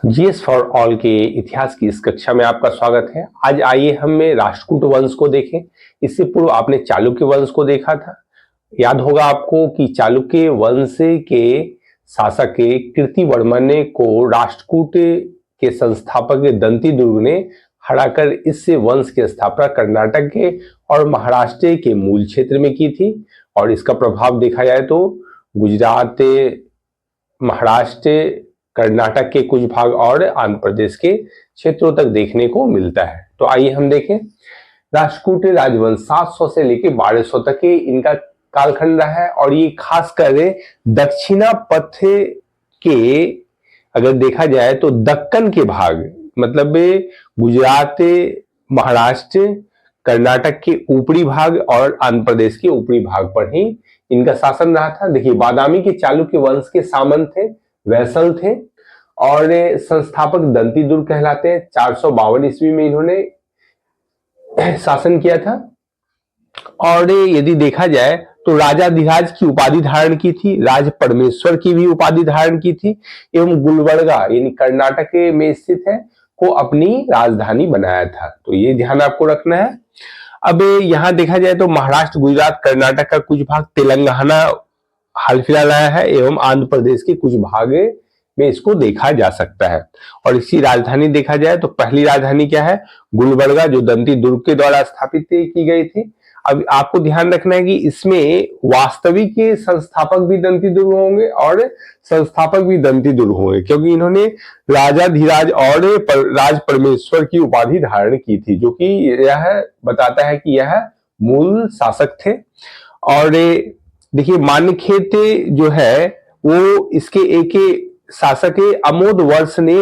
GS for all के इतिहास की इस कक्षा में आपका स्वागत है। आज आइए हम राष्ट्रकूट वंश को देखें। इससे पूर्व आपने चालुक्य वंश को देखा था। याद होगा आपको कि चालुक्य वंश के शासक कीर्तिवर्मन को राष्ट्रकूट के संस्थापक दंती दुर्ग ने हराकर इस वंश की स्थापना कर्नाटक के और महाराष्ट्र के मूल क्षेत्र में की थी। और इसका प्रभाव देखा जाए तो गुजरात, महाराष्ट्र, कर्नाटक के कुछ भाग और आंध्र प्रदेश के क्षेत्रों तक देखने को मिलता है। तो आइए हम देखें। राष्ट्रकूट राजवंश 700 से लेकर 1200 तक के इनका कालखंड रहा है और ये खासकर दक्षिणा पथ के अगर देखा जाए तो दक्कन के भाग मतलब गुजरात, महाराष्ट्र, कर्नाटक के ऊपरी भाग और आंध्र प्रदेश के ऊपरी भाग पर ही इनका शासन रहा था। देखिए, बादामी के चालुक्य वंश के सामंत थे, वैसल थे और संस्थापक दंती दुर्ग कहलाते हैं। 452 ईस्वी में इन्होंने शासन किया था। और यदि देखा जाए तो राजाधिराज की उपाधि धारण की थी, राज परमेश्वर की भी उपाधि धारण की थी एवं गुलबर्गा यानी कर्नाटक में स्थित है को अपनी राजधानी बनाया था। तो ये ध्यान आपको रखना है। अब यहां देखा जाए तो महाराष्ट्र, गुजरात, कर्नाटक का कुछ भाग, तेलंगाना हाल फिलहाल आया है एवं आंध्र प्रदेश के कुछ भाग में इसको देखा जा सकता है। और इसकी राजधानी देखा जाए तो पहली राजधानी क्या है? गुलबर्गा, जो दंती दुर्ग के द्वारा स्थापित की गई थी। अब आपको ध्यान रखना है कि इसमें वास्तविक संस्थापक भी दंती दुर्ग होंगे और संस्थापक भी दंती दुर्ग होंगे, क्योंकि इन्होंने राजाधिराज और राज परमेश्वर की उपाधि धारण की थी, जो कि यह बताता है कि यह मूल शासक थे। और देखिए, मान्यखेत जो है वो इसके एक शासक अमोद वर्ष ने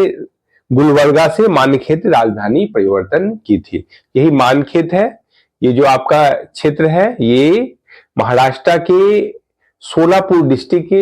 गुलबर्गा से मान्यखेत राजधानी परिवर्तन की थी। यही मानखेत है। ये जो आपका क्षेत्र है ये महाराष्ट्र के सोलापुर डिस्ट्रिक्ट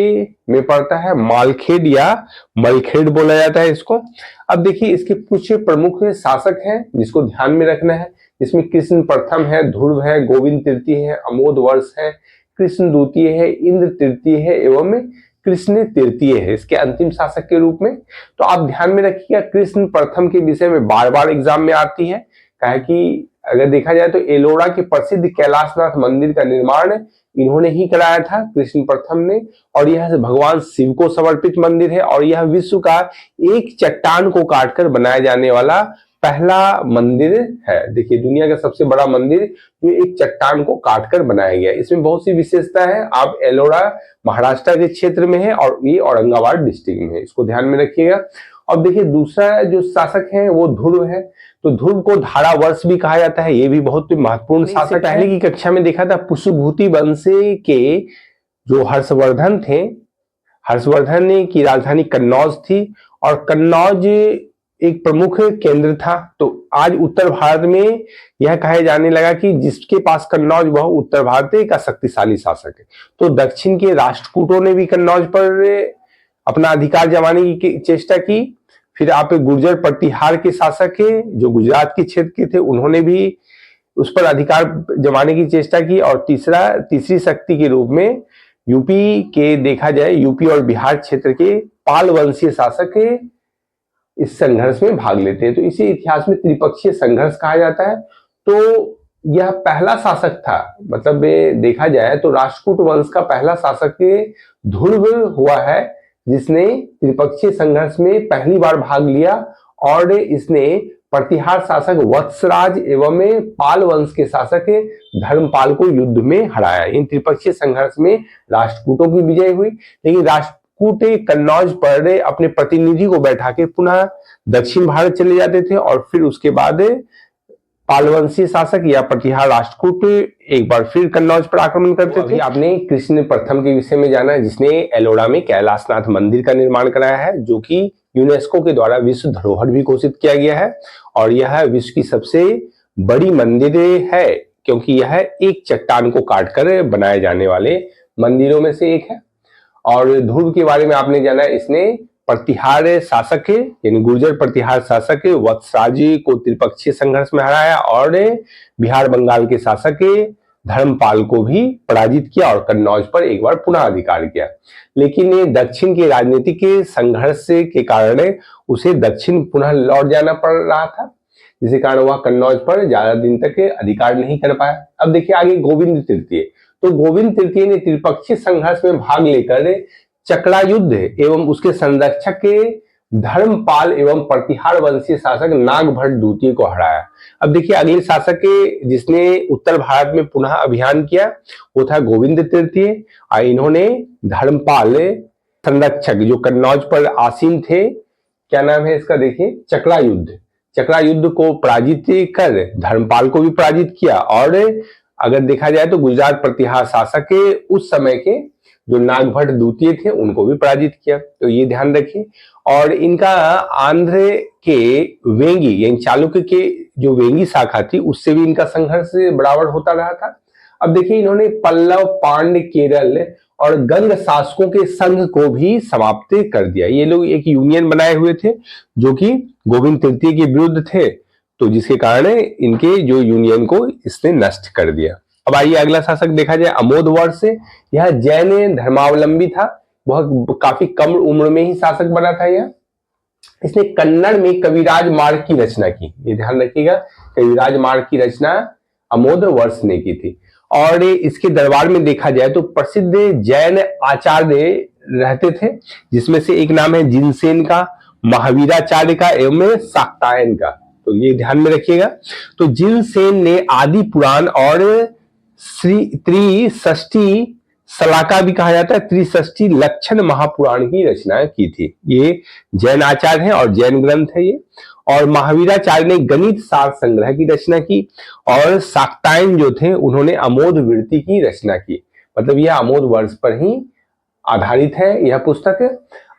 में पड़ता है। मालखेड या मलखेड बोला जाता है इसको। अब देखिए, इसके कुछ प्रमुख शासक हैं जिसको ध्यान में रखना है। इसमें कृष्ण प्रथम है, ध्रुव है, गोविंद तृतीय है, अमोद वर्ष है, कृष्ण द्वितीय है, इंद्र तृतीय है एवं कृष्ण तृतीय है इसके अंतिम शासक के रूप में। तो आप ध्यान में रखिएगा, कृष्ण प्रथम के विषय में बार बार एग्जाम में आती है। कहा कि अगर देखा जाए तो एलोरा के प्रसिद्ध कैलाशनाथ मंदिर का निर्माण इन्होंने ही कराया था, कृष्ण प्रथम ने। और यह भगवान शिव को समर्पित मंदिर है और यह विश्व का एक चट्टान को काटकर बनाया जाने वाला पहला मंदिर है। देखिए, दुनिया का सबसे बड़ा मंदिर जो एक चट्टान को काटकर बनाया गया। इसमें बहुत सी विशेषता है। आप एलोरा महाराष्ट्र के क्षेत्र में है और ये औरंगाबाद डिस्ट्रिक्ट में है, इसको ध्यान में रखिएगा। और देखिए, दूसरा जो शासक है वो ध्रुव है। तो ध्रुव को धारा वर्ष भी कहा जाता है। ये भी बहुत महत्वपूर्ण शासक। पहले की कक्षा में देखा था पुष्यभूति वंश के जो हर्षवर्धन थे, हर्षवर्धन की राजधानी कन्नौज थी और कन्नौज एक प्रमुख केंद्र था। तो आज उत्तर भारत में यह कहा जाने लगा कि जिसके पास कन्नौज वह उत्तर भारत का शक्तिशाली शासक है। तो दक्षिण के राष्ट्रकूटों ने भी कन्नौज पर अपना अधिकार जमाने की चेष्टा की। फिर आप गुर्जर प्रतिहार के शासक जो गुजरात के क्षेत्र के थे, उन्होंने भी उस पर अधिकार जमाने की चेष्टा की। और तीसरी शक्ति के रूप में यूपी के देखा जाए, यूपी और बिहार क्षेत्र के पाल वंशीय शासक इस संघर्ष में भाग लेते हैं। तो इसे इतिहास में त्रिपक्षीय संघर्ष कहा जाता है। तो यह पहला शासक था, मतलब देखा जाए तो राष्ट्रकूट वंश का पहला शासक ध्रुव हुआ है जिसने त्रिपक्षीय संघर्ष में पहली बार भाग लिया। और इसने प्रतिहार शासक वत्सराज एवं पाल वंश के शासक धर्मपाल को युद्ध में हराया। इन त्रिपक्षीय संघर्ष में राष्ट्रकूटों की विजय हुई। लेकिन राष्ट्रकूट कन्नौज पर अपने प्रतिनिधि को बैठा के पुनः दक्षिण भारत चले जाते थे और फिर उसके बाद पालवंशीय शासक या प्रतिहार राष्ट्रकूट एक बार फिर कन्नौज पर आक्रमण करते थे। आपने कृष्ण प्रथम के विषय में जाना, जिसने एलोरा में कैलाशनाथ मंदिर का निर्माण कराया है, जो कि यूनेस्को के द्वारा विश्व धरोहर भी घोषित किया गया है। और यह विश्व की सबसे बड़ी मंदिर है, क्योंकि यह एक चट्टान को काटकर बनाए जाने वाले मंदिरों में से एक है। और ध्रुव के बारे में आपने जाना, इसने प्रतिहार शासक यानी गुर्जर प्रतिहार शासक वत्सराज को त्रिपक्षीय संघर्ष में हराया और बिहार बंगाल के शासक धर्मपाल को भी पराजित किया और कन्नौज पर एक बार पुनः अधिकार किया। लेकिन दक्षिण के राजनीतिक संघर्ष के कारण उसे दक्षिण पुनः लौट जाना पड़ रहा था, जिसके कारण वह कन्नौज पर ज्यादा दिन तक अधिकार नहीं कर पाया। अब देखिए आगे गोविंद तृतीय। तो गोविंद तृतीय ने त्रिपक्षीय संघर्ष में भाग लेकर चकड़ा युद्ध एवं उसके संरक्षक के धर्मपाल एवं प्रतिहार वंशीय शासक नागभट्ट द्वितीय को हराया। अब देखिए अगले शासक जिसने उत्तर भारत में पुनः अभियान किया वो था गोविंद तृतीय, और इन्होंने धर्मपाल संरक्षक जो कन्नौज पर आसीन थे, क्या नाम है इसका देखिए, चकड़ा युद्ध को पराजित कर धर्मपाल को भी पराजित किया। और अगर देखा जाए तो गुजरात प्रतिहार शासक के उस समय के जो नागभट्ट द्वितीय थे उनको भी पराजित किया, तो ये ध्यान रखिए। और इनका आंध्र के वेंगी यानी चालुक्य के जो वेंगी शाखा थी उससे भी इनका संघर्ष बराबर होता रहा था। अब देखिए इन्होंने पल्लव, पांड्य, केरल और गंग शासकों के संघ को भी समाप्त कर दिया। ये लोग एक यूनियन बनाए हुए थे जो कि गोविंद तृतीय के विरुद्ध थे, तो जिसके कारण इनके जो यूनियन को इसने नष्ट कर दिया। अब आइए अगला शासक देखा जाए अमोद वर्ष। यह जैन धर्मावलंबी था, वह काफी कम उम्र में ही शासक बना था। यह इसने कन्नड़ में कविराज मार्ग की रचना की, ये ध्यान रखिएगा, कविराज मार्ग की रचना अमोद वर्ष ने की थी। और इसके दरबार में देखा जाए तो प्रसिद्ध जैन आचार्य रहते थे, जिसमें से एक नाम है जिनसेन का, महावीराचार्य का एवं शाक्तायन का, तो ये ध्यान में रखिएगा। तो जिनसेन ने आदि पुराण और त्रिषष्टि सलाका भी कहा जाता है, त्रिषष्टि लक्षण महापुराण की रचना की थी। ये जैन आचार्य है और जैन ग्रंथ है ये। और महावीराचार्य ने गणित सार संग्रह की रचना की, और शाक्तायन जो थे उन्होंने अमोद वृत्ति की रचना की। मतलब यह अमोद वर्ष पर ही आधारित है यह पुस्तक।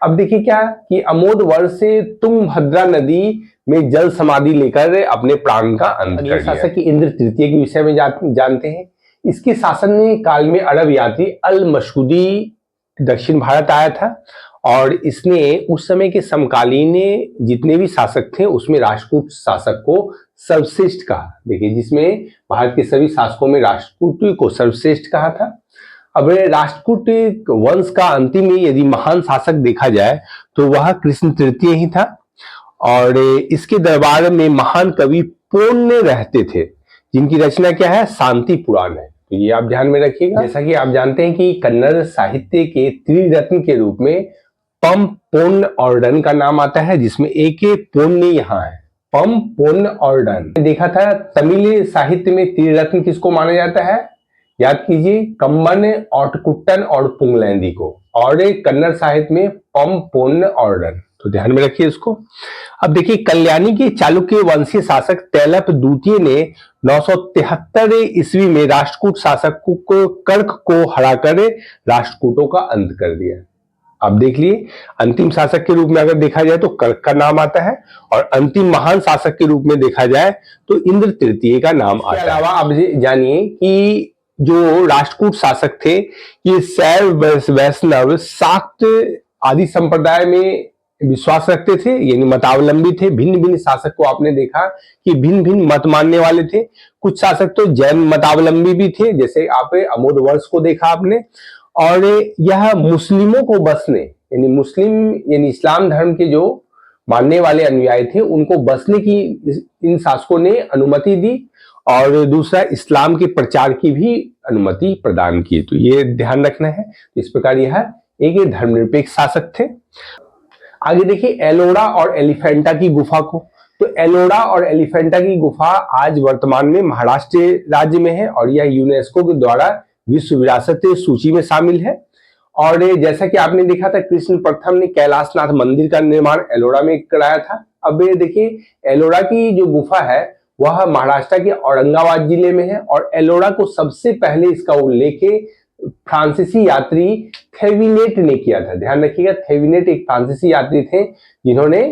अब देखिए क्या कि अमोद वर्ष से तुंगभद्रा नदी में जल समाधि लेकर अपने प्राण का अंत कर दिया। शासक की इंद्र तृतीय के विषय में जानते हैं। इसके शासन काल में अरब यात्री अल मसूदी दक्षिण भारत आया था, और इसने उस समय के समकालीन जितने भी शासक थे उसमें राष्ट्रकूट शासक को सर्वश्रेष्ठ कहा। देखिए जिसमें भारत के सभी शासकों में राष्ट्रकूट को सर्वश्रेष्ठ कहा था। अब राष्ट्रकूट वंश का अंतिम यदि महान शासक देखा जाए तो वह कृष्ण तृतीय ही था, और इसके दरबार में महान कवि पुण्य रहते थे, जिनकी रचना क्या है, शांति पुराण है। तो ये आप ध्यान में रखिएगा। जैसा कि आप जानते हैं कि कन्नड़ साहित्य के त्रिरत्न के रूप में पम, पुण्य और डन का नाम आता है, जिसमें एक पुण्य यहाँ है, पम, पुण्य और डन। देखा था तमिल साहित्य में त्रिरत्न किसको माना जाता है, याद कीजिए, कम्बन, औटकुट्टन और पुंगलैंदी को। और कन्नड़ साहित्य में पम, पुण्य और डन, तो ध्यान में रखिए इसको। अब देखिए कल्याणी के चालुक्य वंशीय शासक तैलप द्वितीय ने 973 ईस्वी में राष्ट्रकूट शासक कर्क को हराकर राष्ट्रकूटों का अंत कर दिया। अब देख लिए अंतिम शासक के रूप में अगर देखा जाए तो कर्क का नाम आता है, और अंतिम महान शासक के रूप में देखा जाए तो इंद्र तृतीय का नाम आता है। इसके अलावा आप जानिए कि जो राष्ट्रकूट शासक थे ये शैव, वैष्णव, शाक्त आदि संप्रदाय में विश्वास रखते थे, यानी मतावलंबी थे। भिन्न भिन्न शासक को आपने देखा कि भिन्न भिन्न मत मानने वाले थे। कुछ शासक तो जैन मतावलंबी भी थे, जैसे आप अमोद वर्ष को देखा आपने। और यह मुस्लिमों को बसने, यानी मुस्लिम यानी इस्लाम धर्म के जो मानने वाले अनुयायी थे उनको बसने की इन शासकों ने अनुमति दी, और दूसरा इस्लाम के प्रचार की भी अनुमति प्रदान की। तो ये ध्यान रखना है। इस प्रकार यह एक धर्मनिरपेक्ष शासक थे। आगे देखिए एलोरा और एलिफेंटा की गुफा को। तो एलोरा और एलिफेंटा की गुफा आज वर्तमान में महाराष्ट्र राज्य में है, और यह यूनेस्को के द्वारा विश्व विरासत सूची में शामिल है। और जैसा कि आपने देखा था कृष्ण प्रथम ने कैलाशनाथ मंदिर का निर्माण एलोरा में कराया था। अब ये देखिए एलोरा की जो गुफा है वह महाराष्ट्र के औरंगाबाद जिले में है, और एलोरा को सबसे पहले इसका उल्लेख फ्रांसीसी यात्री थेविनेट ने किया था। ध्यान रखिएगा, थेविनेट एक फ्रांसीसी यात्री थे जिन्होंने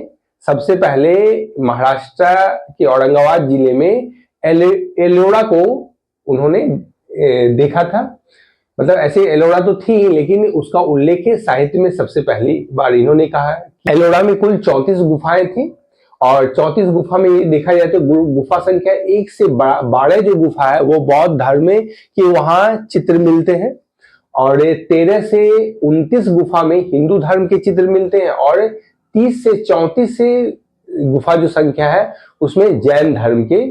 सबसे पहले महाराष्ट्र के औरंगाबाद जिले में एलोरा को उन्होंने देखा था। मतलब ऐसे एलोरा तो थी लेकिन उसका उल्लेख साहित्य में सबसे पहली बार इन्होंने कहा है। एलोरा में कुल 34 गुफाएं थी, और 34 गुफा में ये देखा जाए तो गुफा संख्या 1 से 12 जो गुफा है वो बौद्ध धर्म में कि वहां चित्र मिलते हैं, और 13 से 29 गुफा में हिंदू धर्म के चित्र मिलते हैं, और 30 से 34 से गुफा जो संख्या है उसमें जैन धर्म के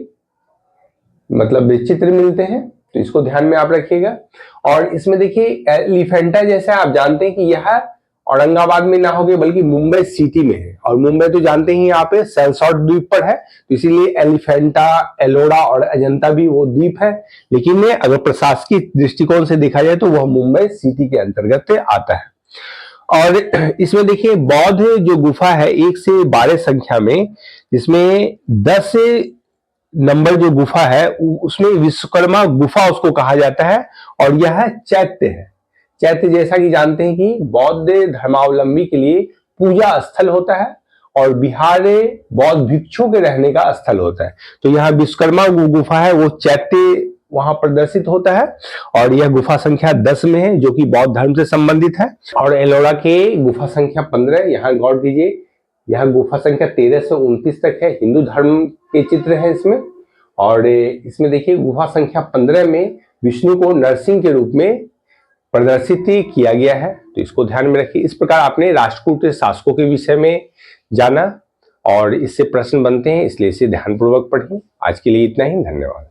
मतलब चित्र मिलते हैं। तो इसको ध्यान में आप रखिएगा। और इसमें देखिए एलिफेंटा जैसा आप जानते हैं कि यह औरंगाबाद में ना होके बल्कि मुंबई सिटी में है, और मुंबई तो जानते ही यहाँ पे सेल्सॉट द्वीप पर है, तो इसीलिए एलिफेंटा, एलोरा और अजंता भी वो द्वीप है, लेकिन ये अगर प्रशासकीय दृष्टिकोण से देखा जाए तो वह मुंबई सिटी के अंतर्गत आता है। और इसमें देखिए बौद्ध जो गुफा है 1 से 12 संख्या में, जिसमें 10 नंबर जो गुफा है उसमें विश्वकर्मा गुफा उसको कहा जाता है, और यह चैत्य है। चैत्य जैसा कि जानते हैं कि बौद्ध धर्मावलंबी के लिए पूजा स्थल होता है और बिहार बौद्ध भिक्षुओं के रहने का स्थल होता है। तो यहाँ विश्वकर्मा गुफा है वो चैत्य वहां प्रदर्शित होता है, और यह गुफा संख्या 10 में है जो कि बौद्ध धर्म से संबंधित है। और एलोरा के गुफा संख्या 15, यहाँ गौर कीजिए, यह गुफा संख्या 13 से 29 तक है, हिंदू धर्म के चित्र हैं इसमें। और इसमें देखिए गुफा संख्या 15 में विष्णु को नरसिंह के रूप में प्रदर्शित किया गया है, तो इसको ध्यान में रखिए। इस प्रकार आपने राष्ट्रकूट शासकों के विषय में जाना और इससे प्रश्न बनते हैं, इसलिए इसे ध्यानपूर्वक पढ़िए। आज के लिए इतना ही, धन्यवाद।